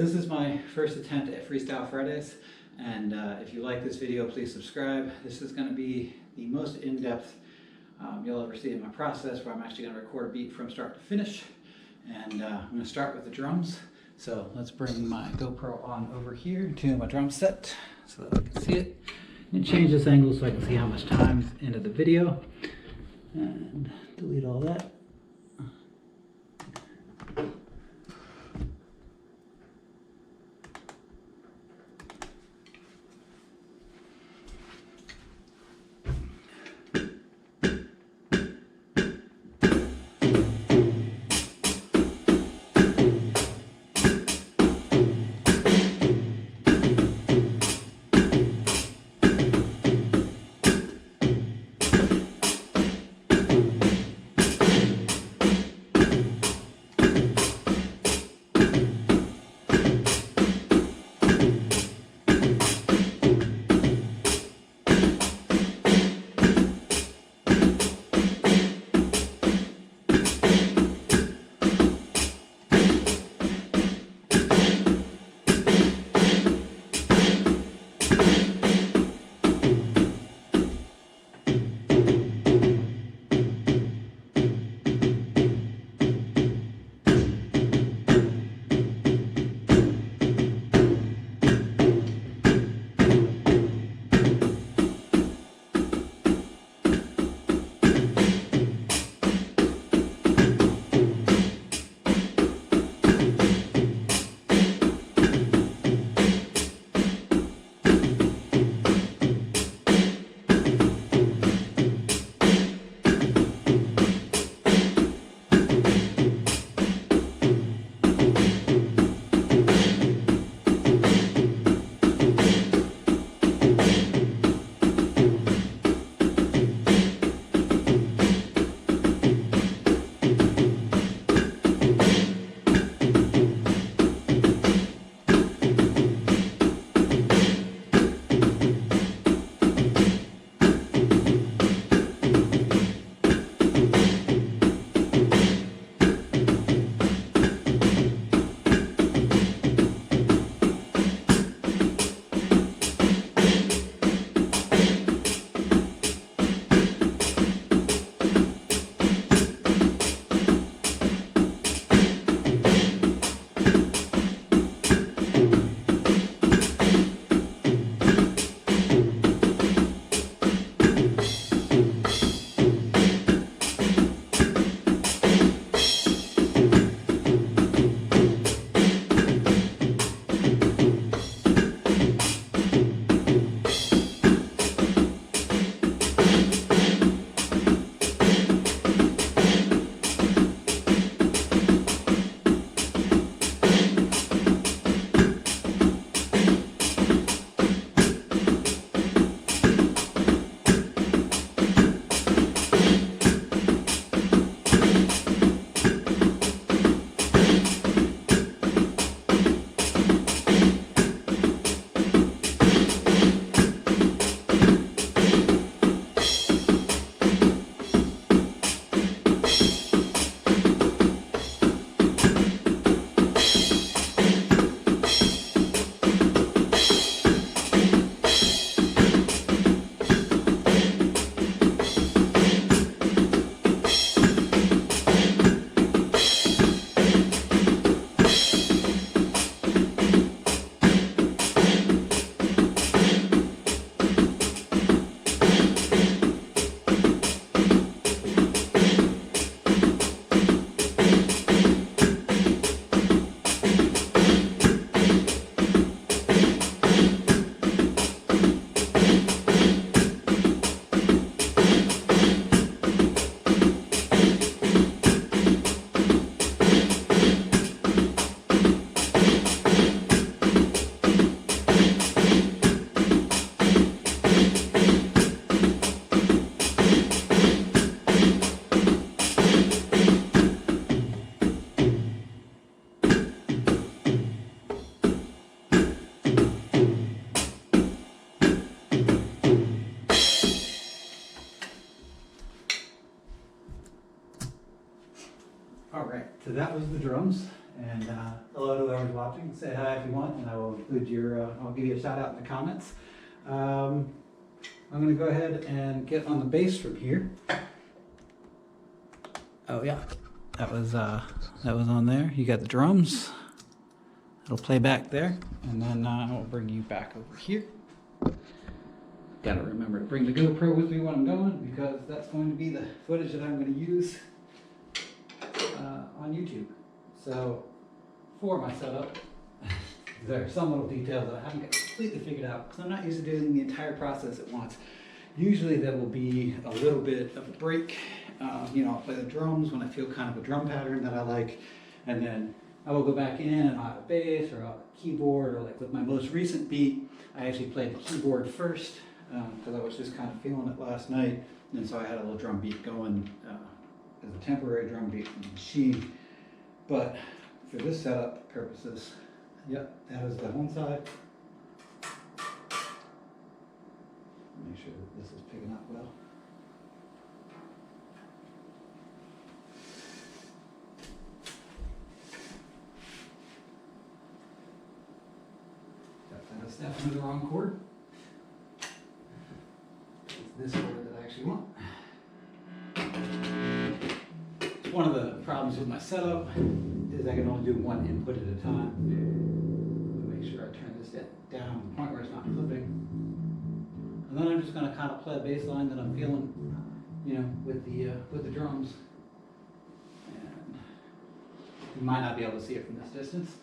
This is my first attempt at Freestyle Fridays, and if you like this video, please subscribe. This is going to be the most in-depth you'll ever see in my process, where I'm actually going to record a beat from start to finish. And I'm going to start with the drums. So let's bring my GoPro on over here to my drum set so that I can see it. And change this angle so I can see how much time's into the video. And delete all that. All right, so that was the drums, and hello to whoever's watching. watching. Say hi if you want, and I will include I'll give you a shout out in the comments. I'm going to go ahead and get on the bass from here. Oh yeah, that was on there. You got the drums. It'll play back there, and then I'll bring you back over here. Gotta remember to bring the GoPro with me when I'm going, because that's going to be the footage that I'm going to use on YouTube. So for my setup, there are some little details that I haven't completely figured out, because I'm not used to doing the entire process at once. Usually there will be a little bit of a break. I'll play the drums when I feel kind of a drum pattern that I like, and then I will go back in and I'll have a bass, or I'll have a keyboard, or like with my most recent beat, I actually played the keyboard first, because I was just kind of feeling it last night, and so I had a little drum beat going as a temporary drum beat from the machine. But for this setup purposes, yep, that is the one side. Make sure that this is picking up well. That's definitely the wrong chord. It's this chord that I actually want. One of the problems with my setup is I can only do one input at a time. Make sure I turn this down to the point where it's not flipping. And then I'm just going to kind of play a bass line that I'm feeling, with the drums. And you might not be able to see it from this distance,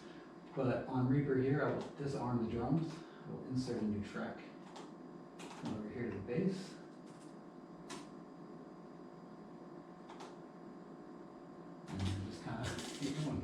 but on Reaper here, I will disarm the drums. I will insert a new track. Come over here to the bass. And then just kind of keep going.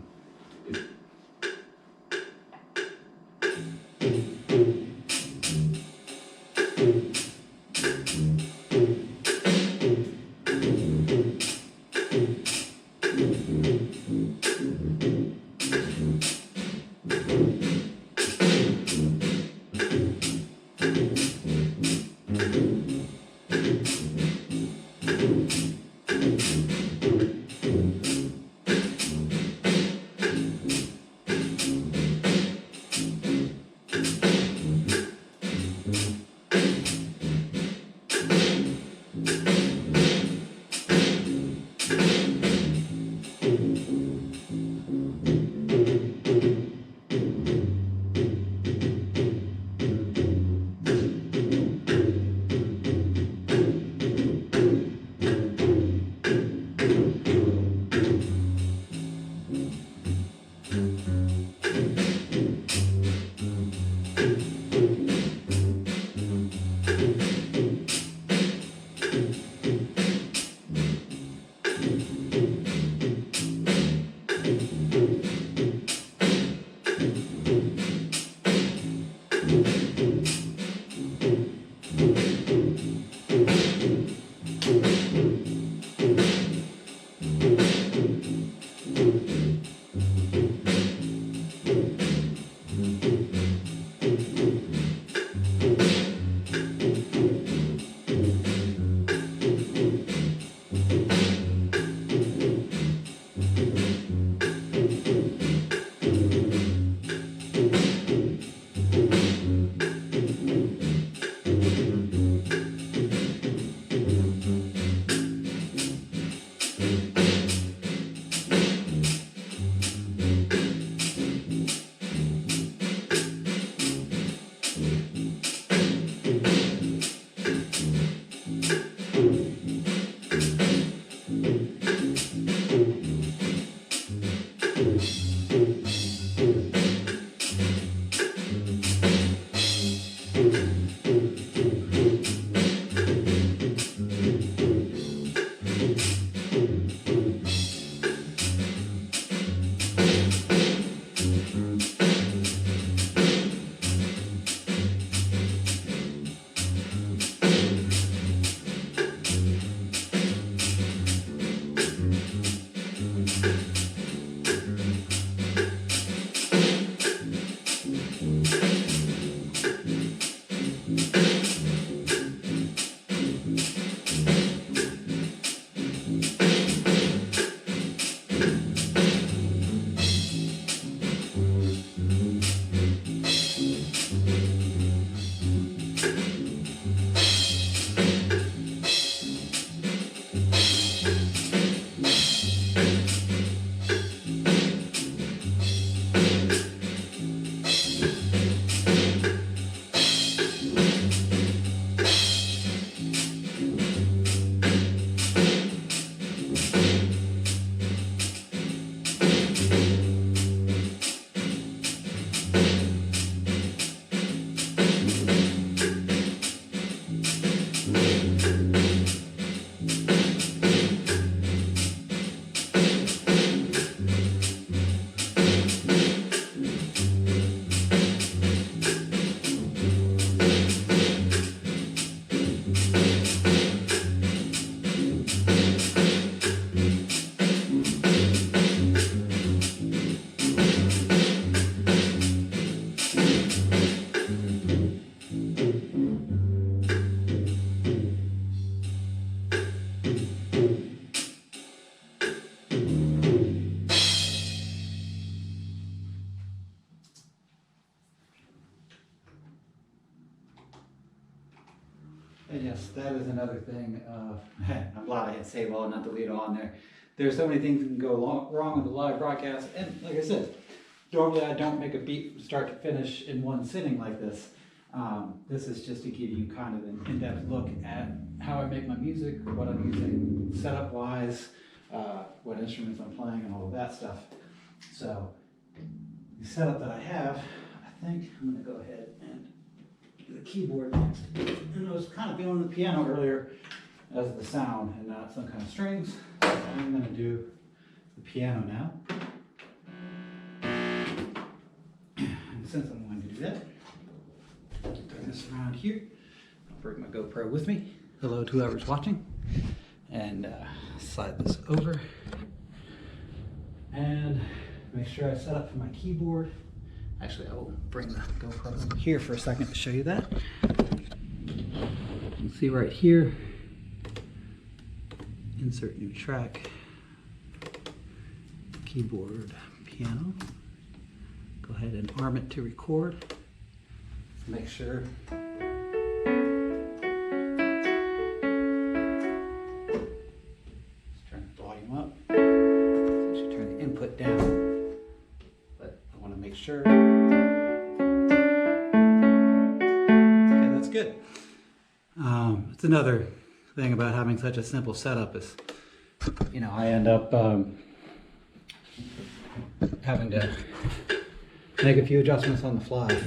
And yes, that is another thing. I'm glad I hit save all, not delete all on there. There's so many things that can go wrong with the live broadcast. And like I said, normally I don't make a beat from start to finish in one sitting like this. This is just to give you kind of an in-depth look at how I make my music, what I'm using setup-wise, what instruments I'm playing, and all of that stuff. So the setup that I have, I think I'm going to go ahead and do the keyboard next. And I was kind of feeling the piano earlier as the sound and not some kind of strings. So I'm going to do the piano now. And since I'm going to do that, turn this around here. I'll bring my GoPro with me. Hello to whoever's watching. And slide this over. And make sure I set up for my keyboard. Actually, I will bring the GoPro over here for a second to show you that. You can see right here, insert new track, keyboard, piano. Go ahead and arm it to record. Make sure down, but I want to make sure. Okay, that's good. It's another thing about having such a simple setup is, you know, I end up having to make a few adjustments on the fly.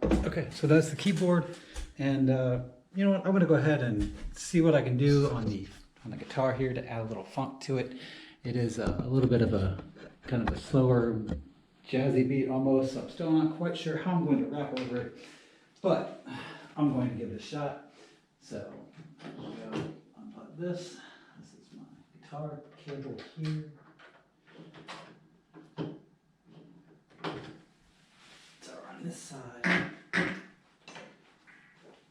Okay, so that's the keyboard, and you know what? I'm gonna go ahead and see what I can do on the guitar here to add a little funk to it. It is a little bit of a kind of a slower, jazzy beat almost. So I'm still not quite sure how I'm going to rap over it, but I'm going to give it a shot. So I'm gonna go unplug this. This is my guitar cable here. So on this side.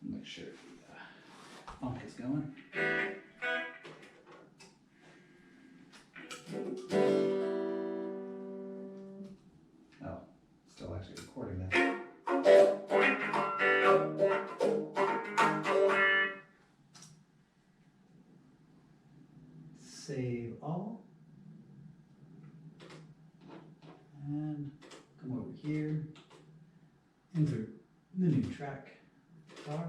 Make sure the funk is going. Oh, still actually recording that. Save all. And come over here. Insert the new track. Guitar.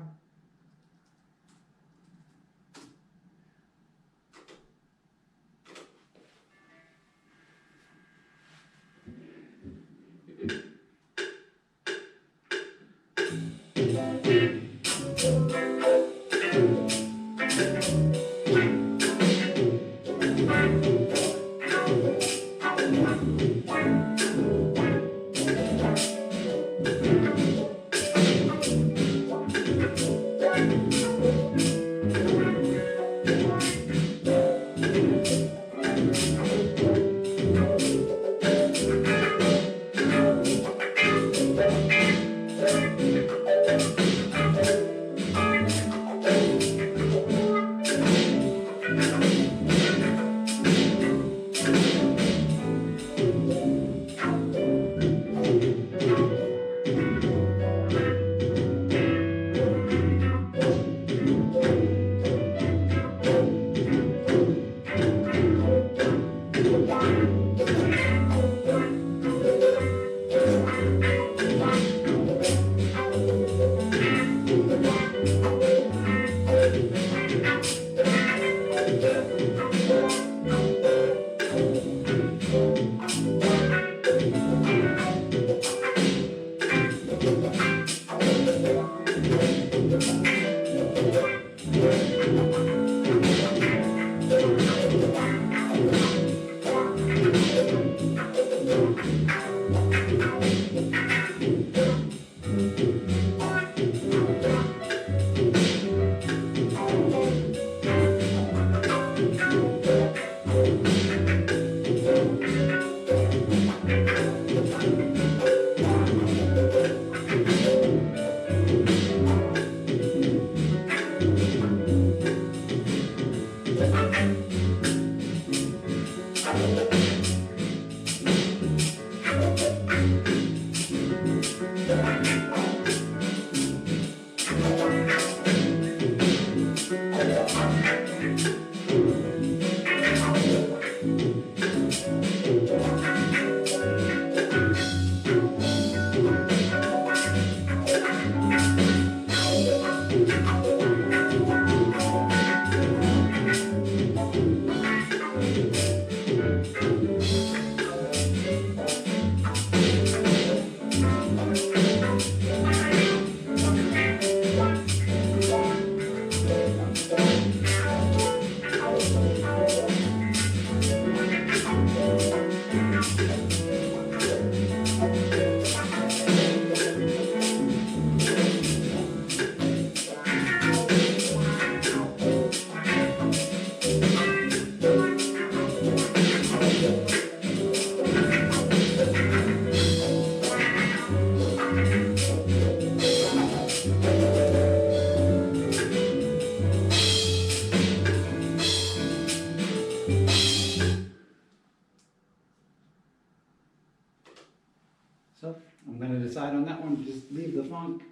So I'm going to decide on that one, just leave the funk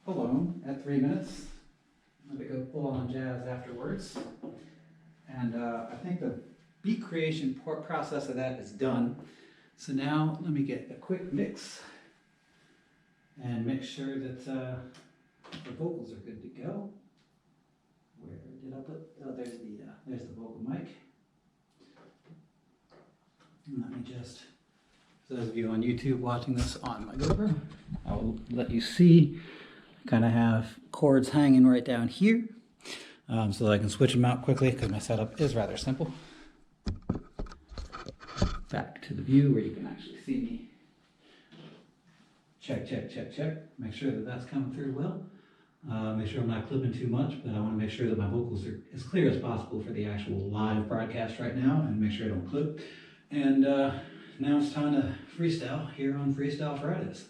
alone at 3 minutes. Let it go full on jazz afterwards. And I think the beat creation process of that is done. So now let me get a quick mix and make sure that the vocals are good to go. Where did I put, oh, there's the vocal mic. And let me just, For those of you on YouTube watching this on my GoPro, I will let you see. I kind of have cords hanging right down here so that I can switch them out quickly because my setup is rather simple. Back to the view where you can actually see me. Check, check, check, check. Make sure that that's coming through well. Make sure I'm not clipping too much, but I want to make sure that my vocals are as clear as possible for the actual live broadcast right now and make sure I don't clip. And now it's time to freestyle here on Freestyle Fridays.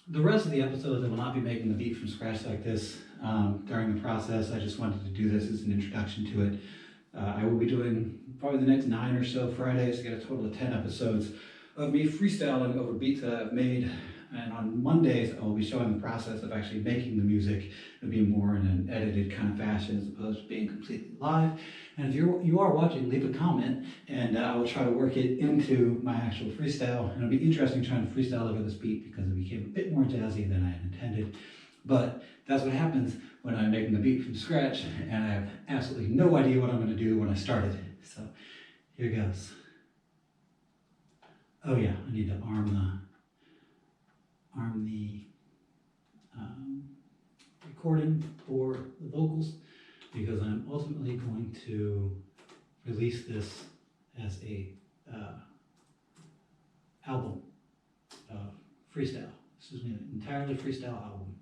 The rest of the episodes I will not be making the beat from scratch like this during the process. I just wanted to do this as an introduction to it. I will be doing probably the next 9 or so Fridays to get a total of 10 episodes of me freestyling over beats that I've made. And on Mondays, I will be showing the process of actually making the music. It'll be more in an edited kind of fashion as opposed to being completely live. And if you are watching, leave a comment and I will try to work it into my actual freestyle. And it'll be interesting trying to freestyle over this beat because it became a bit more jazzy than I had intended. But that's what happens when I'm making the beat from scratch and I have absolutely no idea what I'm going to do when I started. So here goes. Oh yeah, I need to arm the recording for the vocals because I'm ultimately going to release this as a album of freestyle. This is an entirely freestyle album.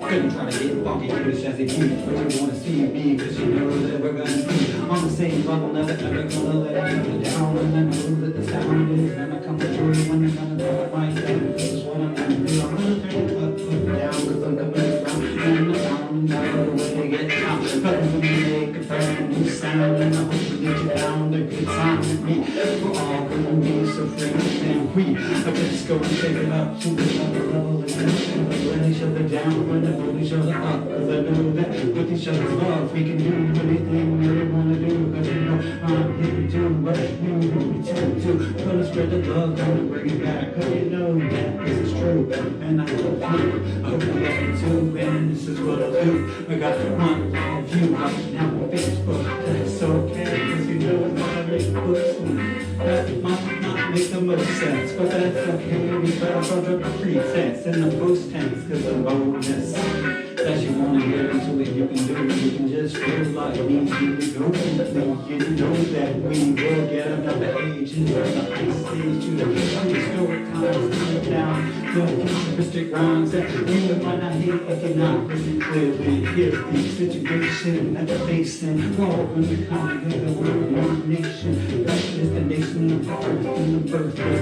Couldn't try to get funky foolish as a huge, but you wanna see me, cause you know that we're gonna be on the same level, never ever gonna let each other down. And I know that the sound is gonna come through when I'm gonna drop my sound. This is what I'm gonna do, I'm gonna turn it up, put it down, cause I'm coming around. And the sound, I know the way to get down. But I'm gonna make a brand new sound, and I hope to get you down to good time with me. We're all gonna be so free, and we are just gonna take it up to another level and let each other down, when I hold each other up, cause I know that with each other's love we can do anything we wanna do, cause you know I'm here to do what you want me to. Gonna spread the love, gonna bring it back, cause you know that this is true, and I hope you love me too, and this is what I'll do. I got one of you right now on Facebook, that's okay, cause you know that I make books, and that might not make the most sense, but that's okay, because I'll drop the pretense and the post tense, cause the bonus that you wanna get into it, you can do it, you can just feel like me, you go completely, you know that we will get another age, and the ice age, to the historic times, coming down, the futuristic rhymes that you might not hear if you're not listening clearly. Here's the situation that we're facing, we're all gonna come together, we're one nation, that is the nation of art and the birthplace.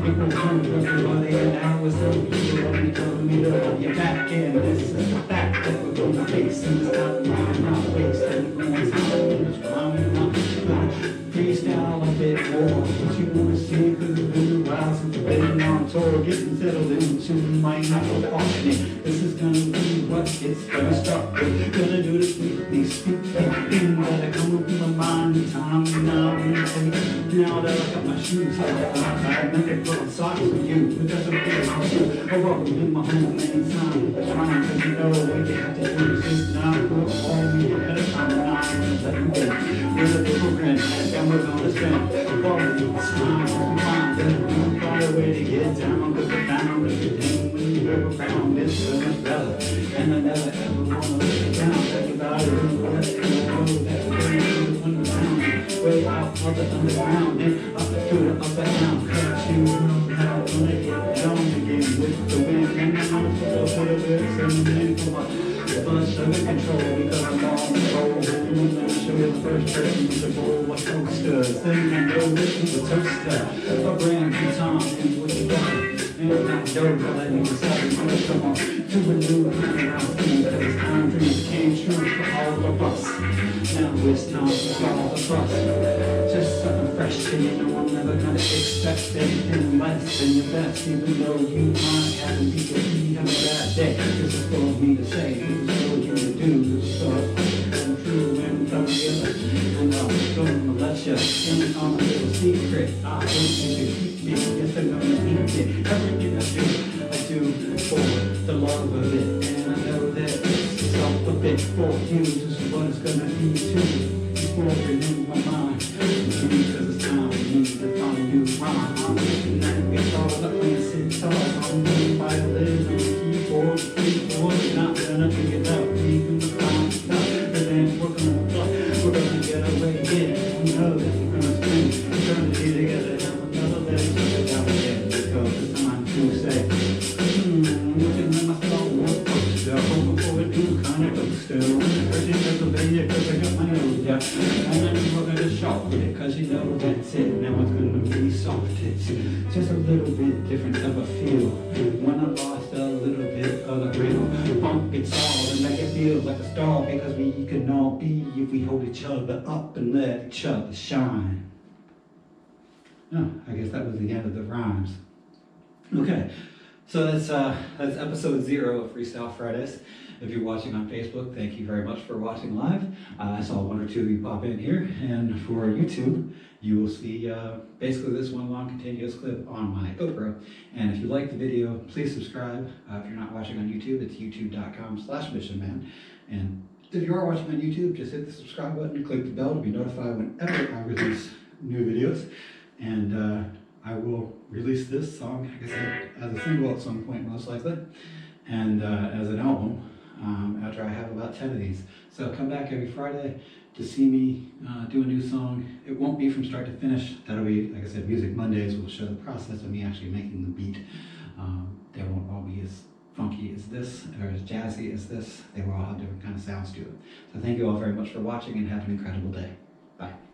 It will come to everybody, and now it's so people only telling me to love you back, and this is the fact that we're gonna face, and it's not mine, not wasting, we're going to it's climbing up, freestyle a bit more, what you wanna see, cause it's been a while since we've been on tour, getting settled into might not go alternate. This is gonna be what it's gonna start with, gonna do this with these stupid things that are coming from my mind in time, now that I got my shoes on, I never put on socks for you, but that's okay, I walk in my home anytime, that's fine, cause you know what you have to do, is now put all me ahead of time, and I'm let you in, we're the program, and we're gonna spend quality time, we find that we find a way to get down, cause we found everything when you go around, it's so much better, and I never ever wanna let you down, everybody who lets you know that we're going to underground, way out of the underground, and up to the upper down, cause you know how I'm gonna get down again with the wind, and I'm gonna put a bit of something for my bunch under control, because I'm on the roll, and let me show you the first person to roll what toasters, then I know this is a toaster, a brand new time, and what you got. And I know that I need to start to come on to a new kind of thing, because time dreams came true for all of us. Now it's time to solve the fuss. Just something fresh, and you know I'm never gonna expect anything less than your best, even though you might have to be have a bad day. This is for me to say, this is for you to do, so two and from the other. And I'm gonna let you in on a little secret. I hope you can keep it. Yes, I'm gonna eat it. Everything I do for the love of it. And I know that it's all a bit for you. Just what it's gonna be too. Before I renew my mind, because it's time for me to find a new rhyme. I'm looking at the guitar, the playing sitar. I'm doing violin on the keyboard, not gonna figure it out. Leaving the time stuff, and then we're gonna get away again. We know that we're gonna spend eternity together. Have another day to get out again, because it's time to say, looking at my Star Wars poster, hoping for a new kind of poster. First in Pennsylvania, because I got my nose, yeah. And then we're gonna shop with it, cause you know that's it. Now it's gonna be soft hits. Just a little bit different of a feel. When I lost a little bit of the real funk guitar and make it feel like a star, because we can all be if we hold each other up and let each other shine. Oh, I guess that was the end of the rhymes. Okay, so that's episode 0 of Freestyle Fridays. If you're watching on Facebook, thank you very much for watching live. I saw 1 or 2 of you pop in here, and for YouTube, you will see basically this one long continuous clip on my GoPro. And if you like the video, please subscribe. If you're not watching on YouTube, it's youtube.com/missionman. And if you are watching on YouTube, just hit the subscribe button and click the bell to be notified whenever I release new videos. And I will release this song, like I said, as a single at some point most likely, and as an album after I have about 10 of these. So come back every Friday to see me do a new song. It won't be from start to finish. That'll be, like I said, Music Mondays will show the process of me actually making the beat. They won't all be as funky as this, or as jazzy as this. They will all have different kind of sounds to it. So thank you all very much for watching, and have an incredible day. Bye.